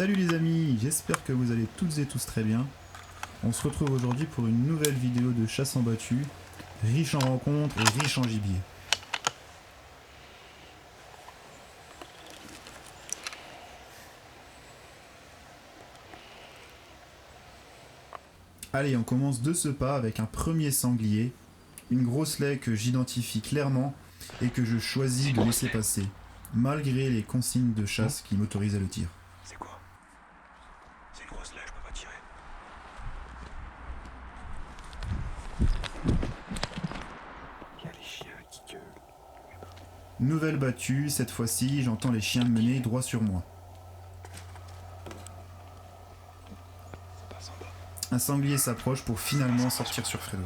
Salut les amis, j'espère que vous allez toutes et tous très bien. On se retrouve aujourd'hui pour une nouvelle vidéo de chasse en battu, riche en rencontres et riche en gibier. Allez, on commence de ce pas avec un premier sanglier, une grosse laie que j'identifie clairement et que je choisis de laisser passer, malgré les consignes de chasse qui m'autorisaient le tir. C'est quoi? C'est une grosse laie, je peux pas tirer. Il y a les chiens qui gueulent. Nouvelle battue, cette fois-ci j'entends les chiens mener droit sur moi. Ça passe en bas. Un sanglier s'approche pour finalement sortir sur Fredo.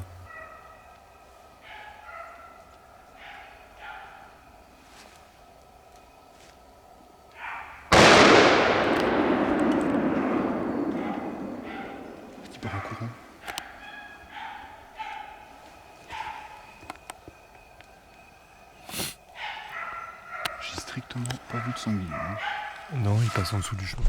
Il part en courant. J'ai strictement pas vu de sanglier. Hein. Non, il passe en dessous du chemin.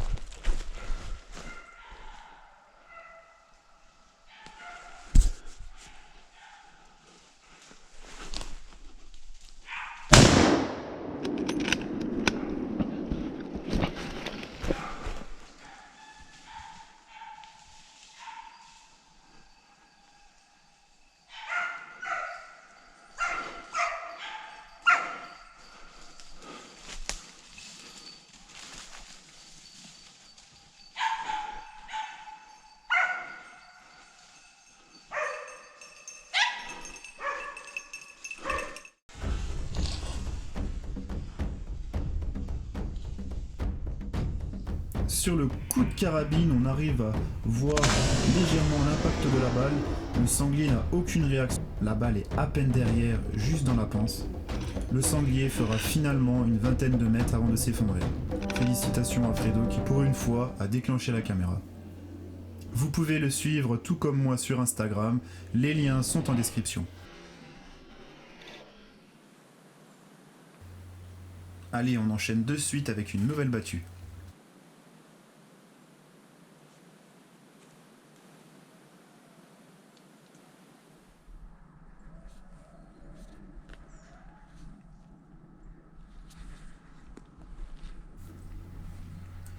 Sur le coup de carabine, on arrive à voir légèrement l'impact de la balle. Le sanglier n'a aucune réaction. La balle est à peine derrière, juste dans la panse. Le sanglier fera finalement une vingtaine de mètres avant de s'effondrer. Félicitations à Fredo qui pour une fois a déclenché la caméra. Vous pouvez le suivre tout comme moi sur Instagram, les liens sont en description. Allez, on enchaîne de suite avec une nouvelle battue.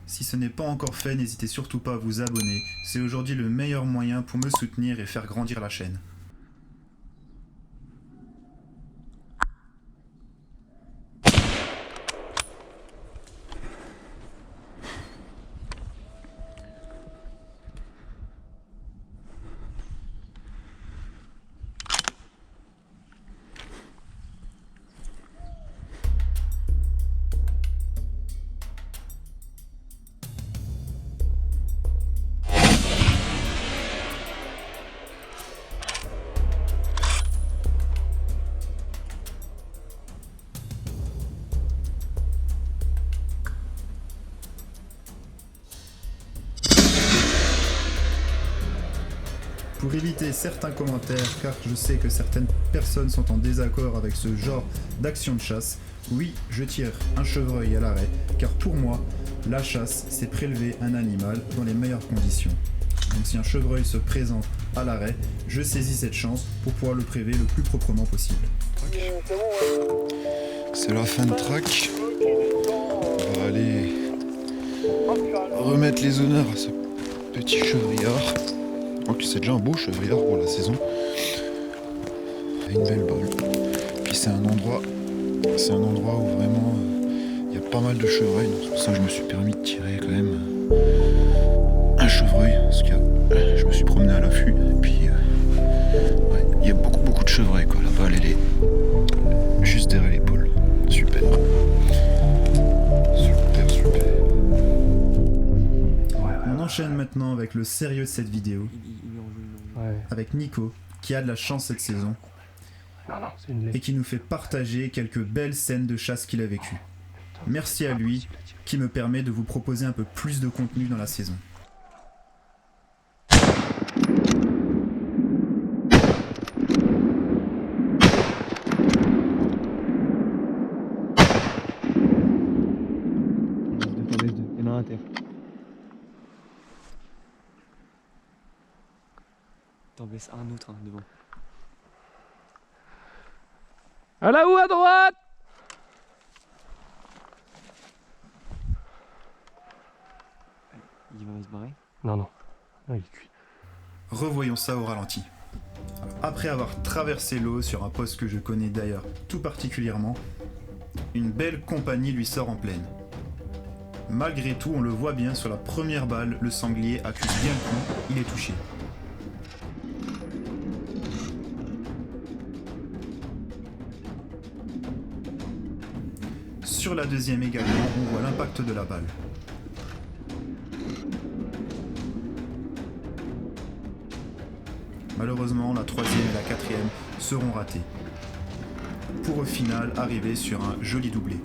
Si ce n'est pas encore fait, n'hésitez surtout pas à vous abonner, c'est aujourd'hui le meilleur moyen pour me soutenir et faire grandir la chaîne. Pour éviter certains commentaires, car je sais que certaines personnes sont en désaccord avec ce genre d'action de chasse, oui, je tire un chevreuil à l'arrêt, car pour moi, la chasse, c'est prélever un animal dans les meilleures conditions. Donc si un chevreuil se présente à l'arrêt, je saisis cette chance pour pouvoir le prélever le plus proprement possible. C'est la fin de track. On va aller remettre les honneurs à ce petit chevrillard. Donc c'est déjà un beau chevrillard pour la saison. Une belle balle. Puis c'est un endroit où vraiment il y a pas mal de chevreuils. Donc c'est pour ça que je me suis permis de tirer quand même un chevreuil. Parce que je me suis promené à l'affût. Et puis ouais, il y a beaucoup de chevreuils quoi. La balle elle est juste derrière l'épaule. Super. On enchaîne maintenant avec le sérieux de cette vidéo, avec Nico, qui a de la chance cette saison, C'est une et qui nous fait partager quelques belles scènes de chasse qu'il a vécues. Merci à lui, qui me permet de vous proposer un peu plus de contenu dans la saison. Il y en a un à terre. T'en blesses un autre devant. À là où à droite? Il va se barrer? Non, non. Ah, il est cuit. Revoyons ça au ralenti. Après avoir traversé l'eau sur un poste que je connais d'ailleurs tout particulièrement, une belle compagnie lui sort en pleine. Malgré tout, on le voit bien sur la première balle, le sanglier accuse bien le coup, il est touché. Sur la deuxième également, on voit l'impact de la balle. Malheureusement, la troisième et la quatrième seront ratées. Pour au final arriver sur un joli doublé.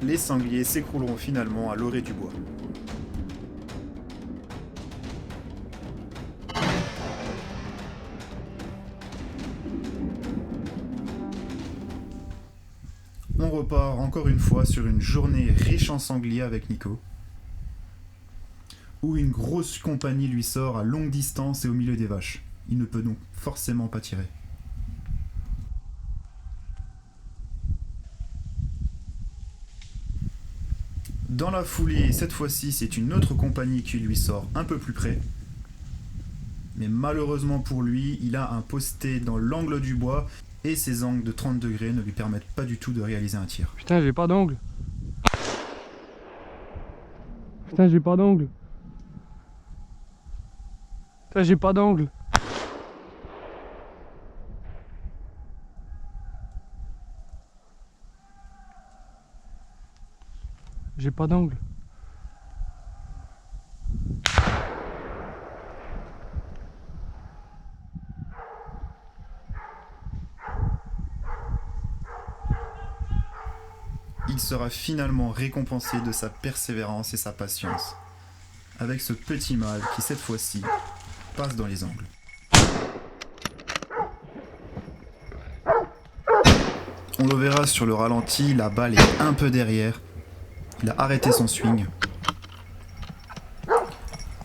Les sangliers s'écrouleront finalement à l'orée du bois. On repart encore une fois sur une journée riche en sangliers avec Nico, où une grosse compagnie lui sort à longue distance et au milieu des vaches. Il ne peut donc forcément pas tirer. Dans la foulée, cette fois-ci, c'est une autre compagnie qui lui sort un peu plus près. Mais malheureusement pour lui, il a un posté dans l'angle du bois et ses angles de 30 degrés ne lui permettent pas du tout de réaliser un tir. Putain, j'ai pas d'angle. Putain, j'ai pas d'angle. Putain, j'ai pas d'angle. J'ai pas d'angle. Il sera finalement récompensé de sa persévérance et sa patience, avec ce petit mâle qui cette fois-ci passe dans les angles. On le verra sur le ralenti, la balle est un peu derrière. Il a arrêté son swing.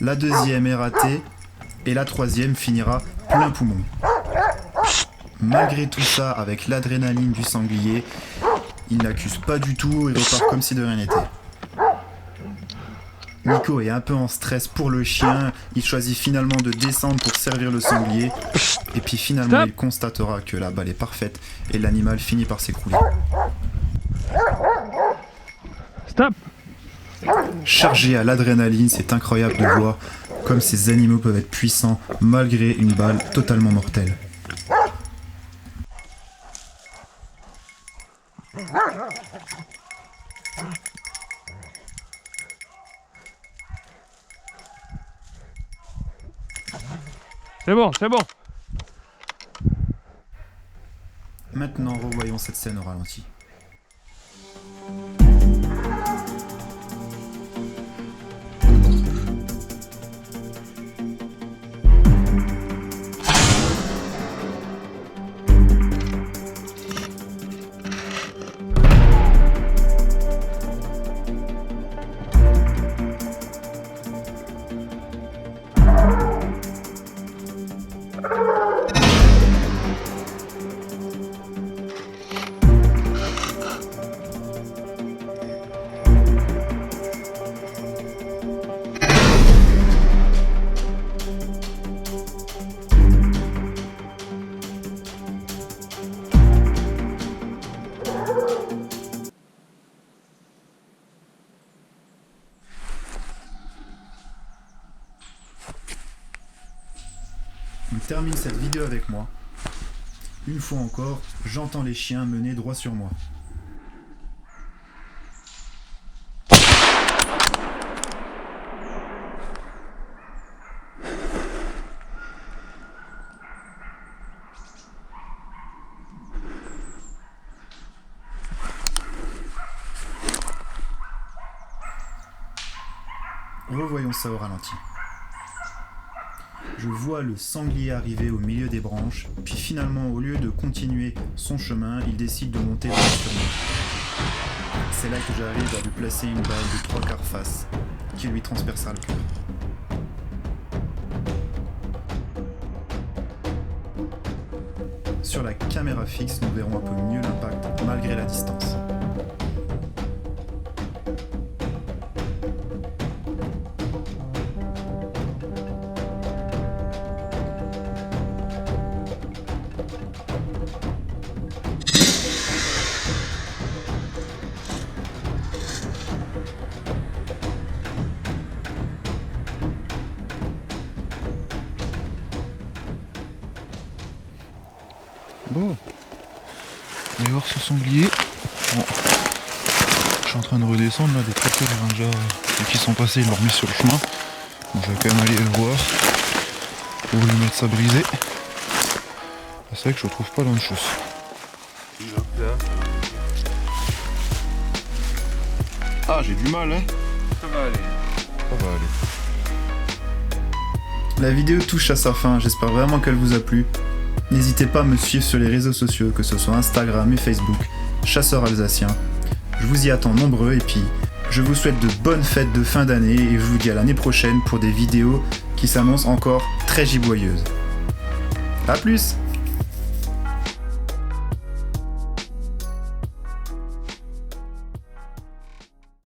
La deuxième est ratée et la troisième finira plein poumon. Malgré tout ça, avec l'adrénaline du sanglier, il n'accuse pas du tout et repart comme si de rien n'était. Nico est un peu en stress pour le chien, il choisit finalement de descendre pour servir le sanglier, et puis finalement il constatera que la balle est parfaite et l'animal finit par s'écrouler. Stop! Chargé à l'adrénaline, c'est incroyable de voir comme ces animaux peuvent être puissants malgré une balle totalement mortelle. C'est bon, c'est bon. Maintenant, revoyons cette scène au ralenti. On termine cette vidéo avec moi. Une fois encore, j'entends les chiens mener droit sur moi. Revoyons ça au ralenti. Je vois le sanglier arriver au milieu des branches, puis finalement, au lieu de continuer son chemin, il décide de monter droit sur moi. C'est là que j'arrive à lui placer une balle de 3/4 face, qui lui transpercera le cœur. Sur la caméra fixe, nous verrons un peu mieux l'impact malgré la distance. Bon, on va voir ce sanglier. Bon. Je suis en train de redescendre là, des tracteurs des rangers qui sont passés, ils l'ont remis sur le chemin. Bon, je vais quand même aller le voir pour lui mettre ça brisé. C'est vrai que je le trouve pas loin de chose. Ah, j'ai du mal, hein. Ça va aller. Ça va aller. La vidéo touche à sa fin, j'espère vraiment qu'elle vous a plu. N'hésitez pas à me suivre sur les réseaux sociaux, que ce soit Instagram et Facebook, Chasseur Alsacien. Je vous y attends nombreux et puis je vous souhaite de bonnes fêtes de fin d'année et je vous dis à l'année prochaine pour des vidéos qui s'annoncent encore très giboyeuses. A plus!